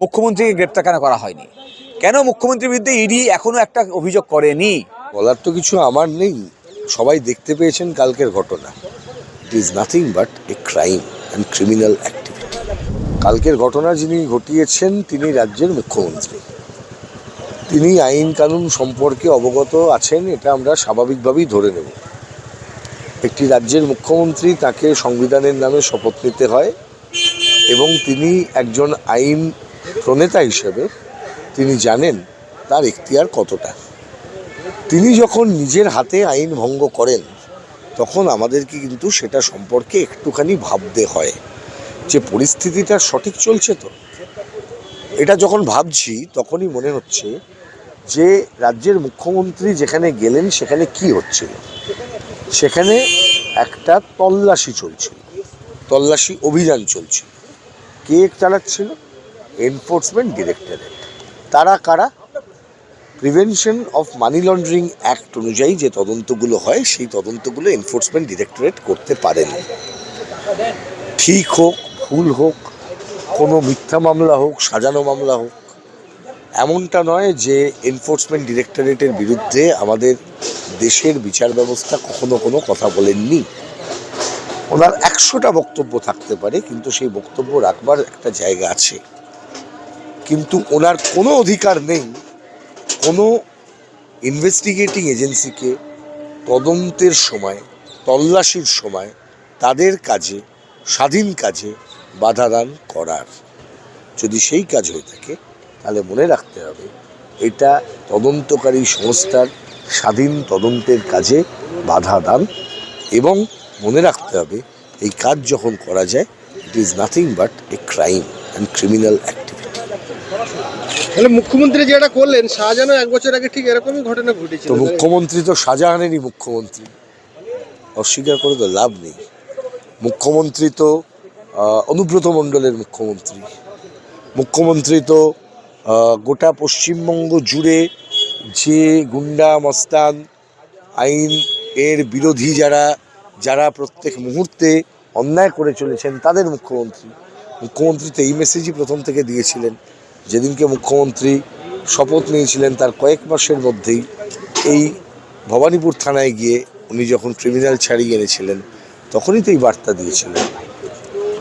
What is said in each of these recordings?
মুখ্যমন্ত্রীকে গ্রেপ্তার কেন করা হয়নি? কেন মুখ্যমন্ত্রীর বিরুদ্ধে ইডি এখনো একটা অভিযোগ করেনি? বলার তো কিছু আমার নেই, সবাই দেখতে পেয়েছেন কালকের ঘটনা। It is nothing but a crime and criminal activity. কালকের ঘটনা যিনি ঘটিয়েছেন তিনি রাজ্যের মুখ্যমন্ত্রী, তিনি আইন কানুন সম্পর্কে অবগত আছেন, এটা আমরা স্বাভাবিকভাবেই ধরে নেব। একটি রাজ্যের মুখ্যমন্ত্রী, তাকে সংবিধানের নামে শপথ নিতে হয় এবং তিনি একজন আইন প্রণেতা হিসেবে তিনি জানেন তার এখতিয়ার কতটা। তিনি যখন নিজের হাতে আইন ভঙ্গ করেন তখন আমাদেরকে কিন্তু সেটা সম্পর্কে একটুখানি ভাবতে হয় যে পরিস্থিতিটা সঠিক চলছে তো। এটা যখন ভাবছি তখনই মনে হচ্ছে যে রাজ্যের মুখ্যমন্ত্রী যেখানে গেলেন সেখানে কি হচ্ছিল, সেখানে একটা তল্লাশি চলছিল, তল্লাশি অভিযান চলছিল। কে চালাচ্ছিল? Enforcement directorate. তারা কারা? Prevention of money laundering act অনুযায়ী যে তদন্তগুলো হয় সেই তদন্তগুলো এনফোর্সমেন্ট ডিরেক্টরেট করতে পারেন। ঠিক হোক, ভুল হোক, কোনো মিথ্যা মামলা হোক, সাজানো মামলা হোক, এমনটা নয় যে এনফোর্সমেন্ট ডিরেক্টরেটের বিরুদ্ধে আমাদের দেশের বিচার ব্যবস্থা কখনো কোনো কথা বলেননি। ওনার 100টা বক্তব্য থাকতে পারে, কিন্তু সেই বক্তব্য রাখবার একটা জায়গা আছে। কিন্তু ওনার কোনো অধিকার নেই কোনো ইনভেস্টিগেটিং এজেন্সিকে তদন্তের সময়, তল্লাশির সময় তাদের কাজে, স্বাধীন কাজে বাধা দান করার। যদি সেই কাজ হয়ে থাকে তাহলে মনে রাখতে হবে এটা তদন্তকারী সংস্থার স্বাধীন তদন্তের কাজে বাধা দান, এবং মনে রাখতে হবে এই কাজ যখন করা যায় it is nothing but a crime and criminal activity. তাহলে মুখ্যমন্ত্রী যেটা করলেন শাহজাহানও 1 বছর আগে ঠিক এরকমই ঘটনা ঘটেছিল। তো মুখ্যমন্ত্রী তো শাহজাহানেরই মুখ্যমন্ত্রী, অস্বীকার করে তো লাভ নেই। মুখ্যমন্ত্রী তো অনুব্রত মণ্ডলের মুখ্যমন্ত্রী, মুখ্যমন্ত্রী তো গোটা পশ্চিমবঙ্গ জুড়ে যে গুন্ডা মস্তান আইন এর বিরোধী যারা যারা প্রত্যেক মুহূর্তে অন্যায় করে চলেছেন তাদের মুখ্যমন্ত্রী। মুখ্যমন্ত্রী তো এই মেসেজই প্রথম থেকে দিয়েছিলেন। যেদিনকে মুখ্যমন্ত্রী শপথ নিয়েছিলেন তার কয়েক মাসের মধ্যেই এই ভবানীপুর থানায় গিয়ে উনি যখন ক্রিমিনাল ছাড়িয়ে এনেছিলেন তখনই তো এই বার্তা দিয়েছিলেন।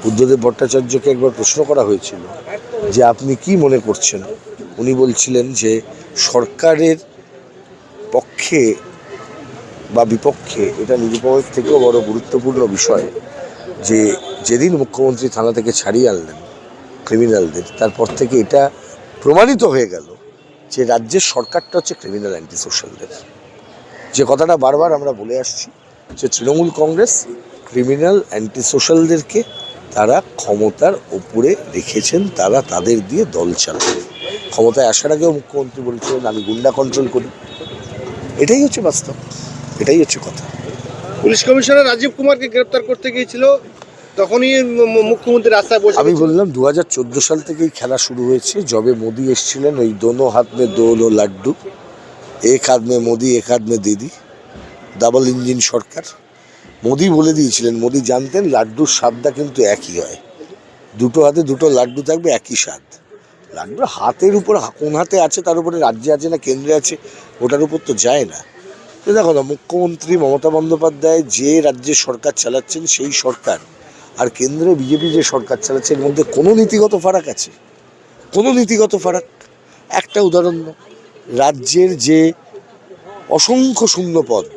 বুদ্ধদেব ভট্টাচার্যকে একবার প্রশ্ন করা হয়েছিল যে আপনি কি মনে করছেন, উনি বলছিলেন যে সরকারের পক্ষে বা বিপক্ষে এটা নিরূপণের থেকেও বড় গুরুত্বপূর্ণ বিষয় যে যেদিন মুখ্যমন্ত্রী থানা থেকে ছাড়িয়ে আনলেন ক্রিমিনালদের, তারপর থেকে এটা প্রমাণিত হয়ে গেল যে রাজ্যের সরকারটা হচ্ছে ক্রিমিনাল অ্যান্টি সোশ্যালদের। যে কথাটা বারবার আমরা বলে আসছি যে তৃণমূল কংগ্রেস ক্রিমিনাল অ্যান্টি সোশ্যালদেরকে তারা ক্ষমতার ওপরে রেখেছেন, তারা তাদের দিয়ে দল চালান। ক্ষমতায় আসার আগেও মুখ্যমন্ত্রী বলেছিলেন আমি গুন্ডা কন্ট্রোল করি। এটাই হচ্ছে বাস্তব, এটাই হচ্ছে কথা। পুলিশ কমিশনার রাজীব কুমারকে গ্রেপ্তার করতে গিয়েছিল, তখনই মুখ্যমন্ত্রী রাস্তায় বসে। আমি বললাম 2014 সাল থেকেই খেলা শুরু হয়েছে। যবে মোদি এসেছিলেন ওই দোনো হাত মে দোনো লাড্ডু, এক হাত মে মোদি এক হাত মে দিদি, ডাবল ইঞ্জিন সরকার। মোদি বলে দিয়েছিলেন, মোদি জানতেন লাড্ডুর স্বাদটা কিন্তু একই হয়, দুটো হাতে দুটো লাড্ডু থাকবে একই স্বাদ। লাড্ডু হাতের উপর কোন হাতে আছে তার উপরে রাজ্যে আছে না কেন্দ্রে আছে ওটার উপর তো যায় না। তো দেখো না, মুখ্যমন্ত্রী মমতা বন্দ্যোপাধ্যায় যে রাজ্যের সরকার চালাচ্ছেন সেই সরকার আর কেন্দ্রে বিজেপি যে সরকার চালাচ্ছে এর মধ্যে কোনো নীতিগত ফারাক আছে? কোনো নীতিগত ফারাক? একটা উদাহরণ, রাজ্যের যে অসংখ্য শূন্য পদ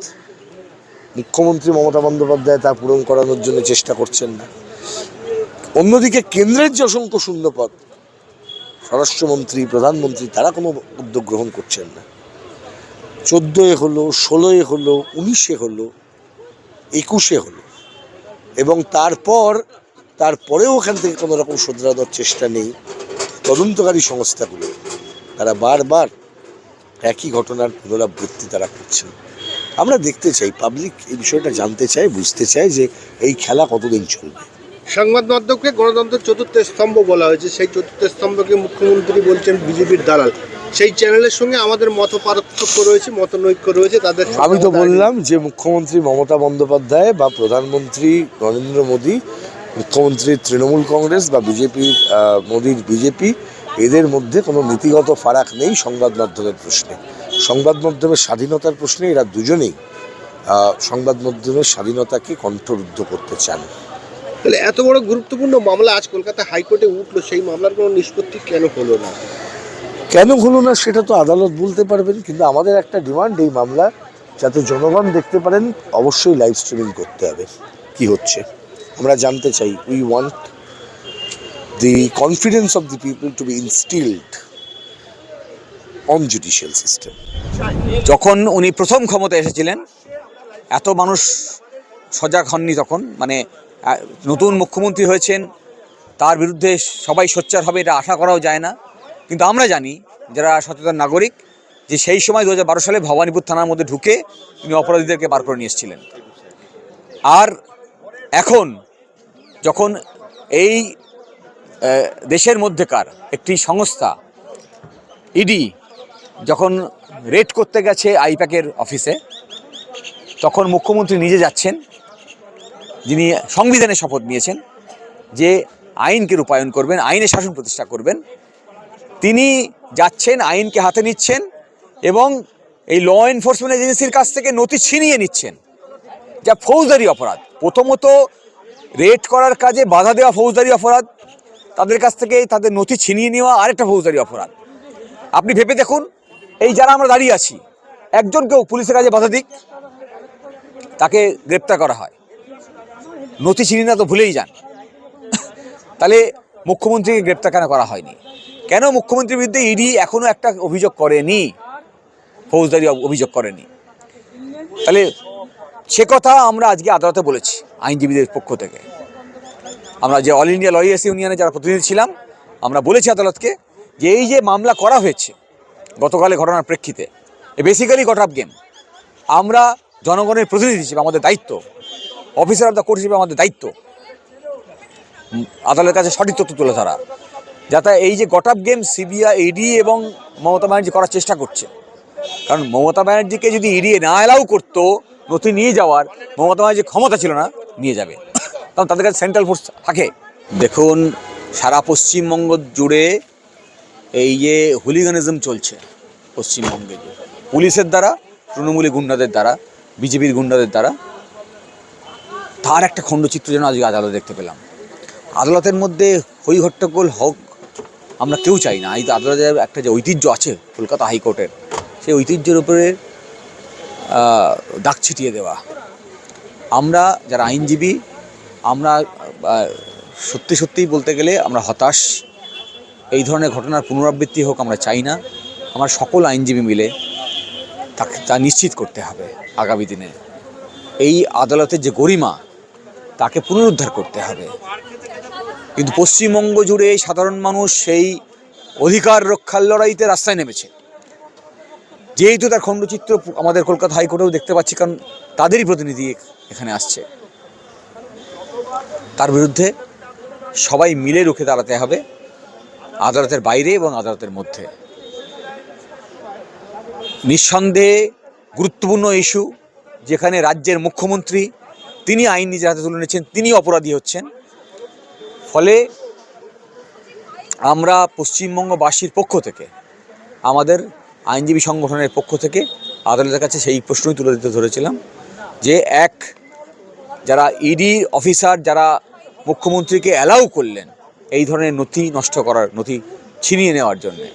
মুখ্যমন্ত্রী মমতা বন্দ্যোপাধ্যায় তা পূরণ করানোর জন্য চেষ্টা করছেন না। অন্যদিকে কেন্দ্রের যে অসংখ্য শূন্য পদ স্বরাষ্ট্রমন্ত্রী, প্রধানমন্ত্রী তারা কোনো উদ্যোগ গ্রহণ করছেন না। 14 হলো, 16 হলো, 19 হলো, 21 হলো, এবং তারপরেও ওখান থেকে কোনো রকম শোধরানোর চেষ্টা নেই। তদন্তকারী সংস্থাগুলো তারা বারবার একই ঘটনার পুনরাবৃত্তি তারা করছেন। আমরা দেখতে চাই, পাবলিক এই বিষয়টা জানতে চায়, বুঝতে চায় যে এই খেলা কতদিন চলবে। সংবাদ মাধ্যমকে গণতন্ত্রের 4র্থ স্তম্ভ বলা হয়েছে, সেই 4র্থ স্তম্ভকে মুখ্যমন্ত্রী বলছেন বিজেপির দালাল। সেই চ্যানেলের সঙ্গে আমাদের মত পার্থক্য রয়েছে, মতনৈক্য রয়েছে তাদের। আমি তো বললাম যে মুখ্যমন্ত্রী মমতা বন্দ্যোপাধ্যায় বা প্রধানমন্ত্রী নরেন্দ্র মোদী, মুখ্যমন্ত্রী তৃণমূল কংগ্রেস বা বিজেপির মোদীর বিজেপি, এদের মধ্যে কোনো নীতিগত ফারাক নেই সংবাদ মাধ্যমের প্রশ্নে। সংবাদ মাধ্যমের স্বাধীনতার প্রশ্নে এরা দুজনেই সংবাদ মাধ্যমের স্বাধীনতাকে কণ্ঠরুদ্ধ করতে চান। তাহলে এত বড় গুরুত্বপূর্ণ মামলা আজ কলকাতা হাইকোর্টে উঠলো, সেই মামলার কোনো নিষ্পত্তি কেন হলো না? কেন হলো না সেটা তো আদালত বলতে পারবেন, কিন্তু আমাদের একটা ডিমান্ড, এই মামলা যাতে জনগণ দেখতে পারেন অবশ্যই লাইভ স্ট্রিমিং করতে হবে কি হচ্ছে। আমরা জানতে চাই, we want the confidence of the people to be instilled on judicial system. যখন উনি প্রথম ক্ষমতায় এসেছিলেন এত মানুষ সজাগ হননি তখন, মানে নতুন মুখ্যমন্ত্রী হয়েছেন, তার বিরুদ্ধে সবাই সোচ্চার হবে এটা আশা করাও যায় না। কিন্তু আমরা জানি যারা সচেতন নাগরিক যে সেই সময় 2012 সালে ভবানীপুর থানার মধ্যে ঢুকে তিনি অপরাধীদেরকে বার করে নিয়ে এসেছিলেন। আর এখন যখন এই দেশের মধ্যেকার একটি সংস্থা ইডি যখন রেড করতে গেছে আইপ্যাকের অফিসে, তখন মুখ্যমন্ত্রী নিজে যাচ্ছেন, যিনি সংবিধানের শপথ নিয়েছেন যে আইনকে রূপায়ণ করবেন, আইনের শাসন প্রতিষ্ঠা করবেন, তিনি যাচ্ছেন, আইনকে হাতে নিচ্ছেন এবং এই ল এনফোর্সমেন্ট এজেন্সির কাছ থেকে নথি ছিনিয়ে নিচ্ছেন, যা ফৌজদারি অপরাধ। প্রথমত রেড করার কাজে বাধা দেওয়া ফৌজদারি অপরাধ, তাদের কাছ থেকে তাদের নথি ছিনিয়ে নেওয়া আরেকটা ফৌজদারি অপরাধ। আপনি ভেবে দেখুন, এই যারা আমরা দাঁড়িয়ে আছি, একজন কেউ পুলিশের কাজে বাধা দিক, তাকে গ্রেপ্তার করা হয়, নথি ছিনিয়ে না তো ভুলেই যান। তাহলে মুখ্যমন্ত্রীকে গ্রেপ্তার কেন করা হয়নি? কেন মুখ্যমন্ত্রীর বিরুদ্ধে ইডি এখনো একটা অভিযোগ করেনি, ফৌজদারি অভিযোগ করেনি? তাহলে সে কথা আমরা আজকে আদালতে বলেছি আইনজীবীদের পক্ষ থেকে। আমরা যে অল ইন্ডিয়া লয়ার্স ইউনিয়নে যারা প্রতিনিধি ছিলাম, আমরা বলেছি আদালতকে যে এই যে মামলা করা হয়েছে গতকালের ঘটনার প্রেক্ষিতে, বেসিক্যালি গট আপ গেম। আমরা জনগণের প্রতিনিধি হিসেবে আমাদের দায়িত্ব, অফিসার অফ দ্য কোর্ট হিসেবে আমাদের দায়িত্ব আদালতের কাছে সঠিক তথ্য তুলে ধরা, যাতে এই যে got up game CBI, ED এবং মমতা ব্যানার্জি করার চেষ্টা করছে। কারণ মমতা ব্যানার্জিকে যদি ইডি না অ্যালাউ করতো নথি নিয়ে যাওয়ার, মমতা ব্যানার্জির ক্ষমতা ছিল না নিয়ে যাবে, কারণ তাদের কাছে সেন্ট্রাল ফোর্স থাকে। দেখুন, সারা পশ্চিমবঙ্গ জুড়ে এই যে হুলিগানিজম চলছে পশ্চিমবঙ্গে, পুলিশের দ্বারা, তৃণমূলী গুন্ডাদের দ্বারা, বিজেপির গুন্ডাদের দ্বারা, তার একটা খণ্ডচিত্র যেন আজকে আদালতে দেখতে পেলাম। আদালতের মধ্যে হই হট্টগোল হোক আমরা কেউ চাই না। এই আদালতের একটা যে ঐতিহ্য আছে কলকাতা হাইকোর্টের, সেই ঐতিহ্যের উপরে দাগ ছিটিয়ে দেওয়া। আমরা যারা আইনজীবী, আমরা সত্যি সত্যিই বলতে গেলে আমরা হতাশ। এই ধরনের ঘটনার পুনরাবৃত্তি হোক আমরা চাই না। আমার সকল আইনজীবী মিলে তা নিশ্চিত করতে হবে আগামী দিনে। এই আদালতের যে গরিমা তাকে পুনরুদ্ধার করতে হবে। কিন্তু পশ্চিমবঙ্গ জুড়ে সাধারণ মানুষ সেই অধিকার রক্ষার লড়াইতে রাস্তায় নেমেছে। যেহেতু তার খণ্ডচিত্র আমাদের কলকাতা হাইকোর্টেও দেখতে পাচ্ছি, কারণ তাদেরই প্রতিনিধি এখানে আসছে, তার বিরুদ্ধে সবাই মিলে রুখে দাঁড়াতে হবে, আদালতের বাইরে এবং আদালতের মধ্যে। নিঃসন্দেহে গুরুত্বপূর্ণ ইস্যু, যেখানে রাজ্যের মুখ্যমন্ত্রী তিনি আইন নিজের হাতে তুলে নিচ্ছেন, তিনি অপরাধী হচ্ছেন। ফলে আমরা পশ্চিমবঙ্গবাসীর পক্ষ থেকে, আমাদের আইনজীবী সংগঠনের পক্ষ থেকে আদালতের কাছে সেই প্রশ্নই তুলে দিতে ধরেছিলাম যে যারা ইডি অফিসার যারা মুখ্যমন্ত্রীকে অ্যালাউ করলেন এই ধরনের নথি নষ্ট করার, নথি ছিনিয়ে নেওয়ার জন্যে,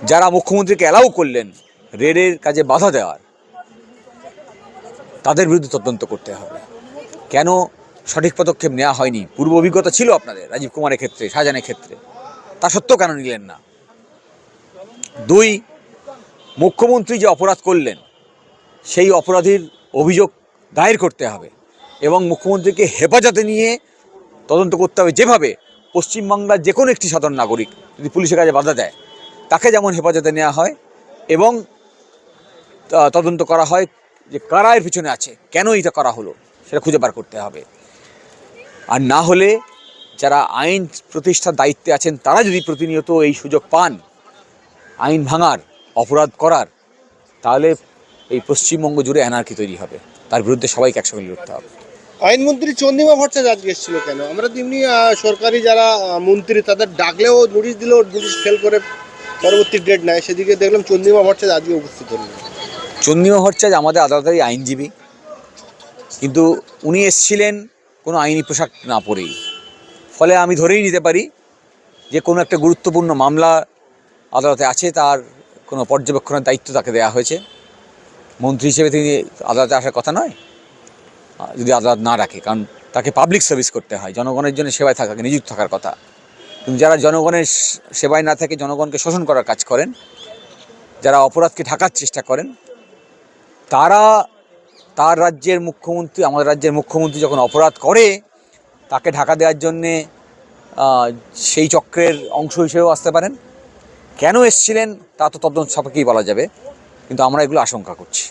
যারা মুখ্যমন্ত্রীকে অ্যালাউ করলেন রেডের কাজে বাধা দেওয়ার, তাদের বিরুদ্ধে তদন্ত করতে হবে। কেন সঠিক পদক্ষেপ নেওয়া হয়নি? পূর্ব অভিজ্ঞতা ছিল আপনাদের রাজীব কুমারের ক্ষেত্রে, শাহজাহানের ক্ষেত্রে, তা সত্ত্বেও কেন নিলেন না? 2, মুখ্যমন্ত্রী যে অপরাধ করলেন সেই অপরাধীর অভিযোগ দায়ের করতে হবে এবং মুখ্যমন্ত্রীকে হেফাজতে নিয়ে তদন্ত করতে হবে। যেভাবে পশ্চিমবাংলার যে কোনো একটি সাধারণ নাগরিক যদি পুলিশের কাজে বাধা দেয়, তাকে যেমন হেফাজতে নেওয়া হয় এবং তদন্ত করা হয় যে কারা এর পিছনে আছে, কেন এটা করা হলো, সেটা খুঁজে বার করতে হবে। আর না হলে যারা আইন প্রতিষ্ঠার দায়িত্বে আছেন তারা যদি প্রতিনিয়ত এই সুযোগ পান আইন ভাঙার, অপরাধ করার, তাহলে এই পশ্চিমবঙ্গ জুড়ে অ্যানার্কি তৈরি হবে। তার বিরুদ্ধে সবাইকে একসঙ্গে লড়তে হবে। আইনমন্ত্রী চন্দ্রিমা ভট্টাচার্য আজকে এসেছিল কেন? আমরা তো এমনি সরকারি যারা মন্ত্রী তাদের ডাকলেও নোটিশ দিলেও নোটিশ ফেল করে পরবর্তী ডেট নেয়, সেদিকে দেখলাম চন্দ্রিমা ভট্টাচার্য আজকে উপস্থিত হলেন। চন্দ্রিমা ভট্টাচার্য আমাদের আদালতেরই আইনজীবী, কিন্তু উনি এসেছিলেন কোনো আইনি পোশাক না পরেই। ফলে আমি ধরেই নিতে পারি যে কোনো একটা গুরুত্বপূর্ণ মামলা আদালতে আছে, তার কোনো পর্যবেক্ষণের দায়িত্ব তাকে দেওয়া হয়েছে। মন্ত্রী হিসেবে তিনি আদালতে আসার কথা নয় যদি আদালত না রাখে, কারণ তাকে পাবলিক সার্ভিস করতে হয়, জনগণের জন্য সেবায় থাকা, নিযুক্ত থাকার কথা। কিন্তু যারা জনগণের সেবায় না থেকে জনগণকে শোষণ করার কাজ করেন, যারা অপরাধকে ঢাকার চেষ্টা করেন, তার রাজ্যের মুখ্যমন্ত্রী, আমাদের রাজ্যের মুখ্যমন্ত্রী যখন অপরাধ করে তাকে ঢাকা দেওয়ার জন্যে সেই চক্রের অংশ হিসেবেও আসতে পারেন। কেন এসেছিলেন তা তো তদন্ত সাপেক্ষেই বলা যাবে, কিন্তু আমরা এগুলো আশঙ্কা করছি।